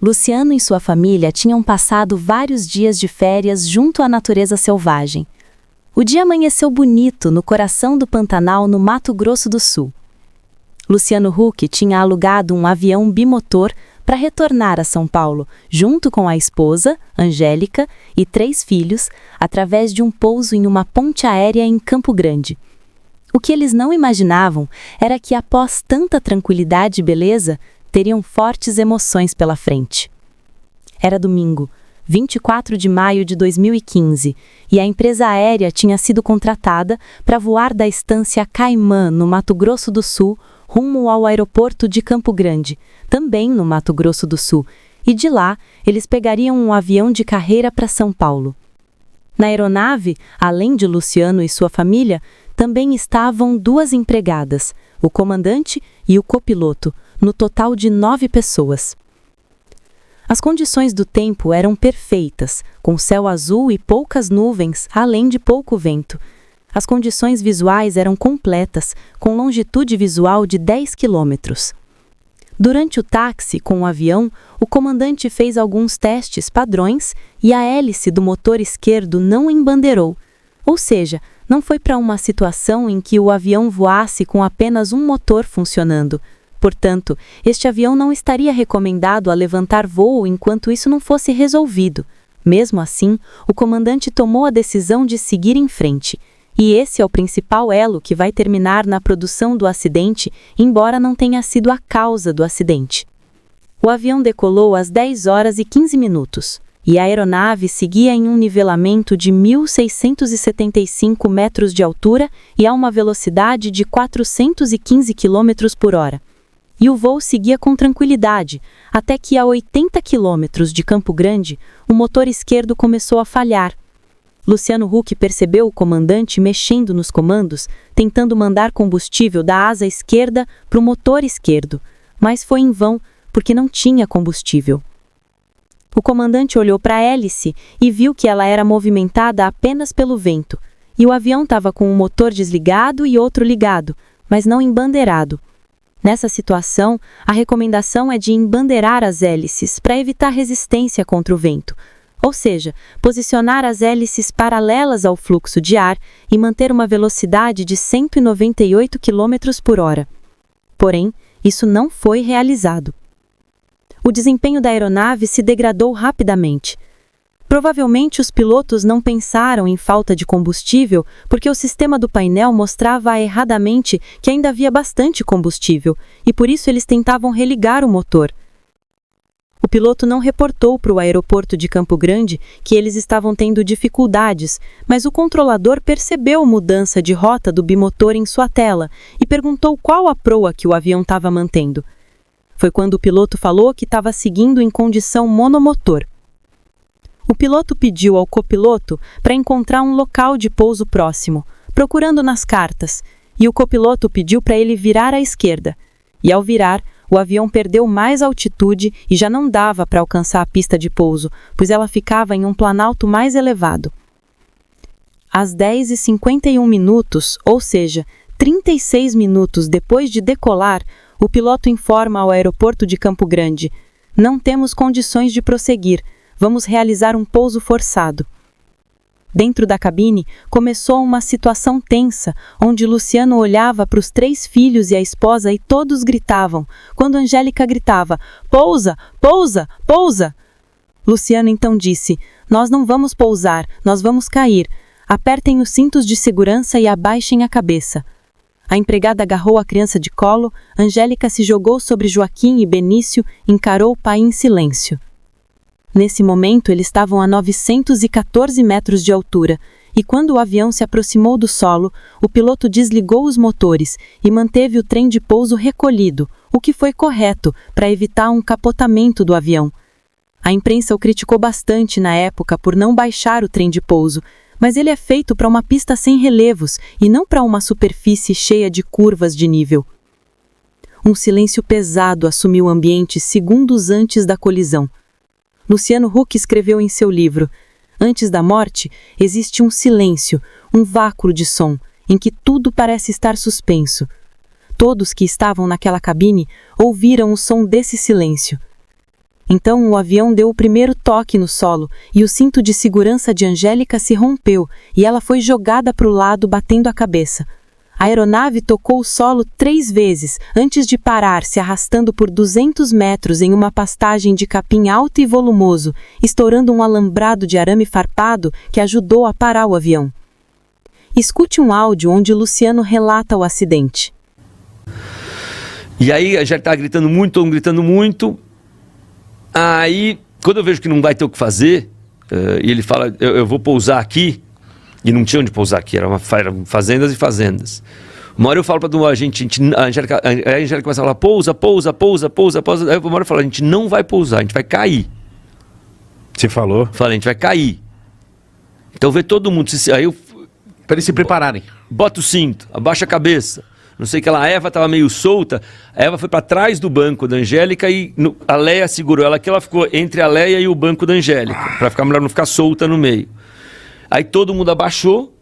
Luciano e sua família tinham passado vários dias de férias junto à natureza selvagem. O dia amanheceu bonito no coração do Pantanal, no Mato Grosso do Sul. Luciano Huck tinha alugado um avião bimotor para retornar a São Paulo, junto com a esposa, Angélica, e 3 filhos, através de um pouso em uma ponte aérea em Campo Grande. O que eles não imaginavam era que, após tanta tranquilidade e beleza, teriam fortes emoções pela frente. Era domingo, 24 de maio de 2015, e a empresa aérea tinha sido contratada para voar da estância Caimã, no Mato Grosso do Sul, rumo ao aeroporto de Campo Grande, também no Mato Grosso do Sul, e de lá eles pegariam um avião de carreira para São Paulo. Na aeronave, além de Luciano e sua família, também estavam 2 empregadas, o comandante e o copiloto, no total de 9 pessoas. As condições do tempo eram perfeitas, com céu azul e poucas nuvens, além de pouco vento. As condições visuais eram completas, com longitude visual de 10 quilômetros. Durante o táxi com o avião, o comandante fez alguns testes padrões e a hélice do motor esquerdo não embandeirou, ou seja, não foi para uma situação em que o avião voasse com apenas um motor funcionando. Portanto, este avião não estaria recomendado a levantar voo enquanto isso não fosse resolvido. Mesmo assim, o comandante tomou a decisão de seguir em frente. E esse é o principal elo que vai terminar na produção do acidente, embora não tenha sido a causa do acidente. O avião decolou às 10 horas e 15 minutos, e a aeronave seguia em um nivelamento de 1.675 metros de altura e a uma velocidade de 415 km por hora. E o voo seguia com tranquilidade, até que a 80 quilômetros de Campo Grande, o motor esquerdo começou a falhar. Luciano Huck percebeu o comandante mexendo nos comandos, tentando mandar combustível da asa esquerda para o motor esquerdo, mas foi em vão, porque não tinha combustível. O comandante olhou para a hélice e viu que ela era movimentada apenas pelo vento, e o avião estava com um motor desligado e outro ligado, mas não embandeirado. Nessa situação, a recomendação é de embandeirar as hélices para evitar resistência contra o vento, ou seja, posicionar as hélices paralelas ao fluxo de ar e manter uma velocidade de 198 km por hora. Porém, isso não foi realizado. O desempenho da aeronave se degradou rapidamente. Provavelmente os pilotos não pensaram em falta de combustível porque o sistema do painel mostrava erradamente que ainda havia bastante combustível e por isso eles tentavam religar o motor. O piloto não reportou para o aeroporto de Campo Grande que eles estavam tendo dificuldades, mas o controlador percebeu mudança de rota do bimotor em sua tela e perguntou qual a proa que o avião estava mantendo. Foi quando o piloto falou que estava seguindo em condição monomotor. O piloto pediu ao copiloto para encontrar um local de pouso próximo, procurando nas cartas, e o copiloto pediu para ele virar à esquerda. E ao virar, o avião perdeu mais altitude e já não dava para alcançar a pista de pouso, pois ela ficava em um planalto mais elevado. Às 10h51, ou seja, 36 minutos depois de decolar, o piloto informa ao aeroporto de Campo Grande: "Não temos condições de prosseguir. Vamos realizar um pouso forçado." Dentro da cabine, começou uma situação tensa, onde Luciano olhava para os 3 filhos e a esposa e todos gritavam, quando Angélica gritava: "Pousa! Pousa! Pousa!" Luciano então disse: "Nós não vamos pousar, nós vamos cair. Apertem os cintos de segurança e abaixem a cabeça." A empregada agarrou a criança de colo, Angélica se jogou sobre Joaquim e Benício, encarou o pai em silêncio. Nesse momento, eles estavam a 914 metros de altura, e quando o avião se aproximou do solo, o piloto desligou os motores e manteve o trem de pouso recolhido, o que foi correto para evitar um capotamento do avião. A imprensa o criticou bastante na época por não baixar o trem de pouso, mas ele é feito para uma pista sem relevos e não para uma superfície cheia de curvas de nível. Um silêncio pesado assumiu o ambiente segundos antes da colisão. Luciano Huck escreveu em seu livro: "Antes da morte, existe um silêncio, um vácuo de som, em que tudo parece estar suspenso. Todos que estavam naquela cabine ouviram o som desse silêncio. Então o avião deu o primeiro toque no solo e o cinto de segurança de Angélica se rompeu e ela foi jogada para o lado batendo a cabeça. A aeronave tocou o solo 3 vezes antes de parar, se arrastando por 200 metros em uma pastagem de capim alto e volumoso, estourando um alambrado de arame farpado que ajudou a parar o avião. Escute um áudio onde Luciano relata o acidente. E aí a gente tá gritando muito. Aí, quando eu vejo que não vai ter o que fazer, e ele fala, eu vou pousar aqui, e não tinha onde pousar aqui, eram fazendas e fazendas. Uma hora eu falo para a gente, a Angélica começa a falar, pousa. Aí uma hora eu falo, a gente não vai pousar, a gente vai cair. Você falou? Falei, a gente vai cair. Então vê todo mundo, aí eu... Para eles se prepararem. Bota o cinto, abaixa a cabeça. Não sei o que lá, a Eva estava meio solta, a Eva foi para trás do banco da Angélica e a Leia segurou ela aqui, ela ficou entre a Leia e o banco da Angélica, para ficar melhor não ficar solta no meio. Aí todo mundo abaixou,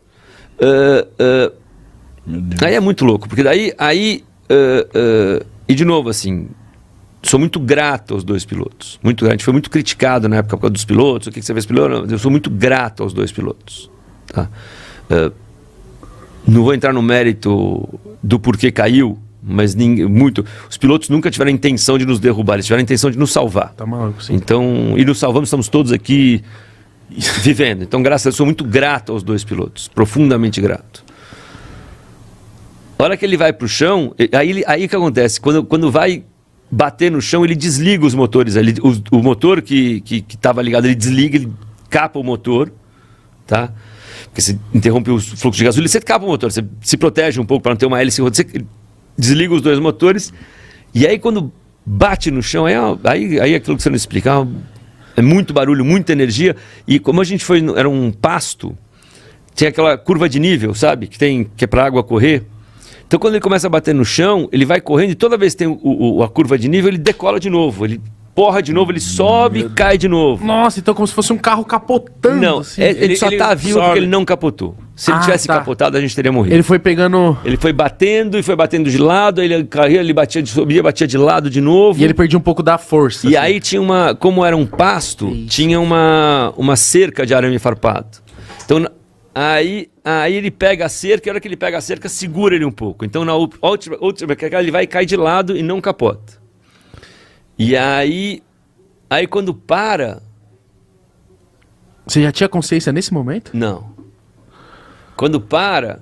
aí é muito louco, porque daí, e de novo assim, sou muito grato aos 2 pilotos, muito grato. A gente foi muito criticado na época por causa dos pilotos, o que você fez piloto? Eu sou muito grato aos 2 pilotos, tá? Não vou entrar no mérito do porquê caiu, mas os pilotos nunca tiveram a intenção de nos derrubar, eles tiveram a intenção de nos salvar. Tá maluco, sim. Então, e nos salvamos, estamos todos aqui vivendo. Então, graças a Deus, sou muito grato aos 2 pilotos, profundamente grato. A hora que ele vai para o chão, aí o que acontece? Quando vai bater no chão, ele desliga os motores. O motor que estava ligado, ele desliga, ele capa o motor, tá? Porque você interrompe o fluxo de gasolina, você capa o motor, você se protege um pouco para não ter uma hélice, você desliga os 2 motores, e aí quando bate no chão, aí aquilo que você não explica, é muito barulho, muita energia, e como a gente foi, era um pasto, tinha aquela curva de nível, sabe, que é para a água correr, então quando ele começa a bater no chão, ele vai correndo, e toda vez que tem a curva de nível, ele decola de novo, ele porra de novo, ele sobe e cai de novo. Nossa, então como se fosse um carro capotando. Não, assim. ele só tá vivo porque ele não capotou. Se ele tivesse capotado, a gente teria morrido. Ele foi pegando... Ele foi batendo de lado, aí ele caía, ele subia, batia de lado de novo. E ele perdia um pouco da força. E aí tinha como era um pasto, tinha uma cerca de arame farpado. Então, aí ele pega a cerca, e a hora que ele pega a cerca, segura ele um pouco. Então, na última ele vai cair de lado e não capota. E aí quando para... Você já tinha consciência nesse momento? Não. Quando para,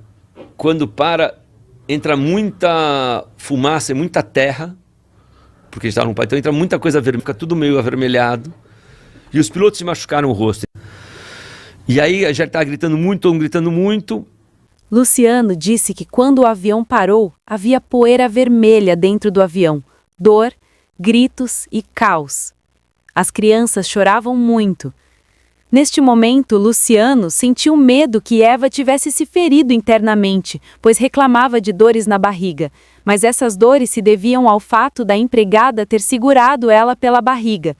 entra muita fumaça e muita terra, porque a gente estava num país, então entra muita coisa vermelha, fica tudo meio avermelhado, e os pilotos se machucaram o rosto. E aí a gente estava gritando muito. Luciano disse que quando o avião parou, havia poeira vermelha dentro do avião, dor, gritos e caos. As crianças choravam muito. Neste momento, Luciano sentiu medo que Eva tivesse se ferido internamente, pois reclamava de dores na barriga, mas essas dores se deviam ao fato da empregada ter segurado ela pela barriga.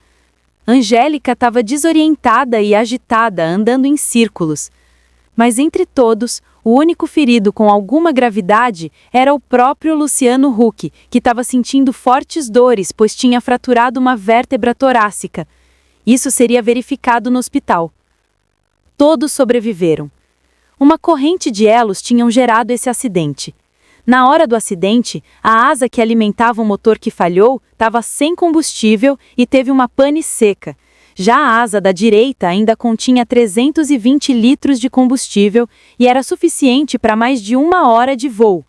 Angélica estava desorientada e agitada, andando em círculos. Mas entre todos, o único ferido com alguma gravidade era o próprio Luciano Huck, que estava sentindo fortes dores, pois tinha fraturado uma vértebra torácica. Isso seria verificado no hospital. Todos sobreviveram. Uma corrente de elos tinham gerado esse acidente. Na hora do acidente, a asa que alimentava o motor que falhou estava sem combustível e teve uma pane seca. Já a asa da direita ainda continha 320 litros de combustível e era suficiente para mais de 1 hora de voo.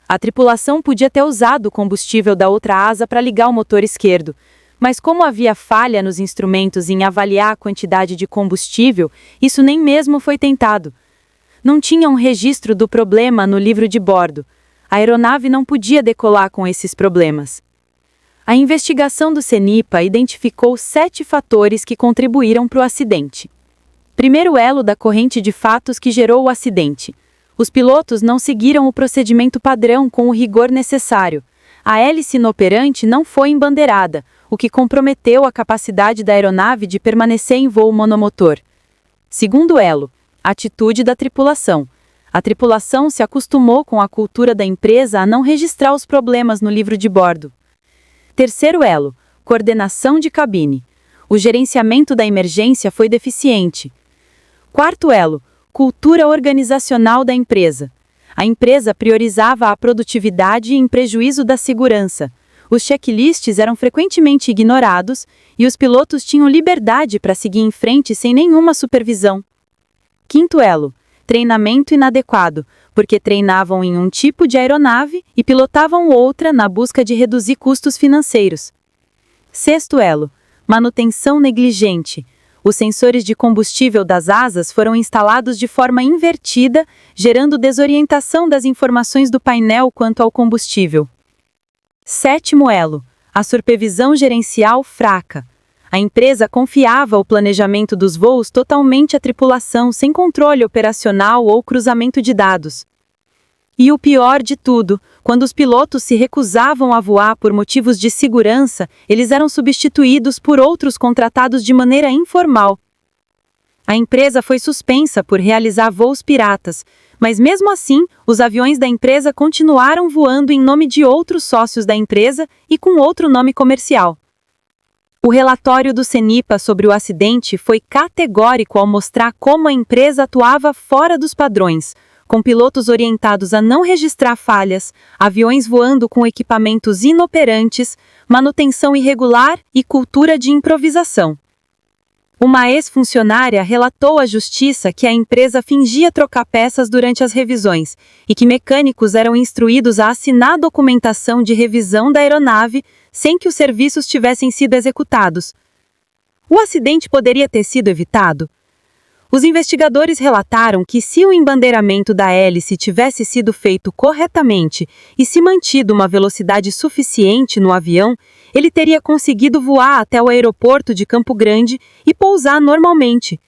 A tripulação podia ter usado o combustível da outra asa para ligar o motor esquerdo, mas como havia falha nos instrumentos em avaliar a quantidade de combustível, isso nem mesmo foi tentado. Não tinha um registro do problema no livro de bordo. A aeronave não podia decolar com esses problemas. A investigação do CENIPA identificou 7 fatores que contribuíram para o acidente. Primeiro elo da corrente de fatos que gerou o acidente. Os pilotos não seguiram o procedimento padrão com o rigor necessário. A hélice inoperante não foi embandeirada, o que comprometeu a capacidade da aeronave de permanecer em voo monomotor. Segundo elo, atitude da tripulação. A tripulação se acostumou com a cultura da empresa a não registrar os problemas no livro de bordo. Terceiro elo, coordenação de cabine. O gerenciamento da emergência foi deficiente. Quarto elo, cultura organizacional da empresa. A empresa priorizava a produtividade em prejuízo da segurança. Os checklists eram frequentemente ignorados e os pilotos tinham liberdade para seguir em frente sem nenhuma supervisão. Quinto elo, treinamento inadequado, porque treinavam em um tipo de aeronave e pilotavam outra na busca de reduzir custos financeiros. Sexto elo, manutenção negligente. Os sensores de combustível das asas foram instalados de forma invertida, gerando desorientação das informações do painel quanto ao combustível. Sétimo elo, a supervisão gerencial fraca. A empresa confiava o planejamento dos voos totalmente à tripulação, sem controle operacional ou cruzamento de dados. E o pior de tudo, quando os pilotos se recusavam a voar por motivos de segurança, eles eram substituídos por outros contratados de maneira informal. A empresa foi suspensa por realizar voos piratas, mas mesmo assim, os aviões da empresa continuaram voando em nome de outros sócios da empresa e com outro nome comercial. O relatório do CENIPA sobre o acidente foi categórico ao mostrar como a empresa atuava fora dos padrões, com pilotos orientados a não registrar falhas, aviões voando com equipamentos inoperantes, manutenção irregular e cultura de improvisação. Uma ex-funcionária relatou à justiça que a empresa fingia trocar peças durante as revisões e que mecânicos eram instruídos a assinar documentação de revisão da aeronave sem que os serviços tivessem sido executados. O acidente poderia ter sido evitado? Os investigadores relataram que se o embandeiramento da hélice tivesse sido feito corretamente e se mantido uma velocidade suficiente no avião, ele teria conseguido voar até o aeroporto de Campo Grande e pousar normalmente.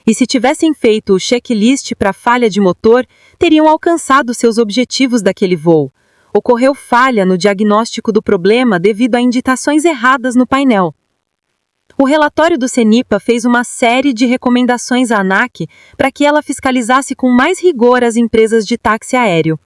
E se tivessem feito o checklist para falha de motor, teriam alcançado seus objetivos daquele voo. Ocorreu falha no diagnóstico do problema devido a indicações erradas no painel. O relatório do CENIPA fez uma série de recomendações à ANAC para que ela fiscalizasse com mais rigor as empresas de táxi aéreo.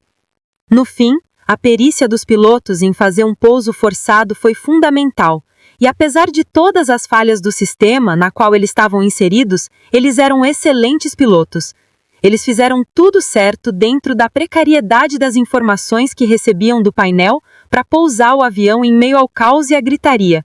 No fim, a perícia dos pilotos em fazer um pouso forçado foi fundamental, e apesar de todas as falhas do sistema na qual eles estavam inseridos, eles eram excelentes pilotos. Eles fizeram tudo certo dentro da precariedade das informações que recebiam do painel para pousar o avião em meio ao caos e à gritaria.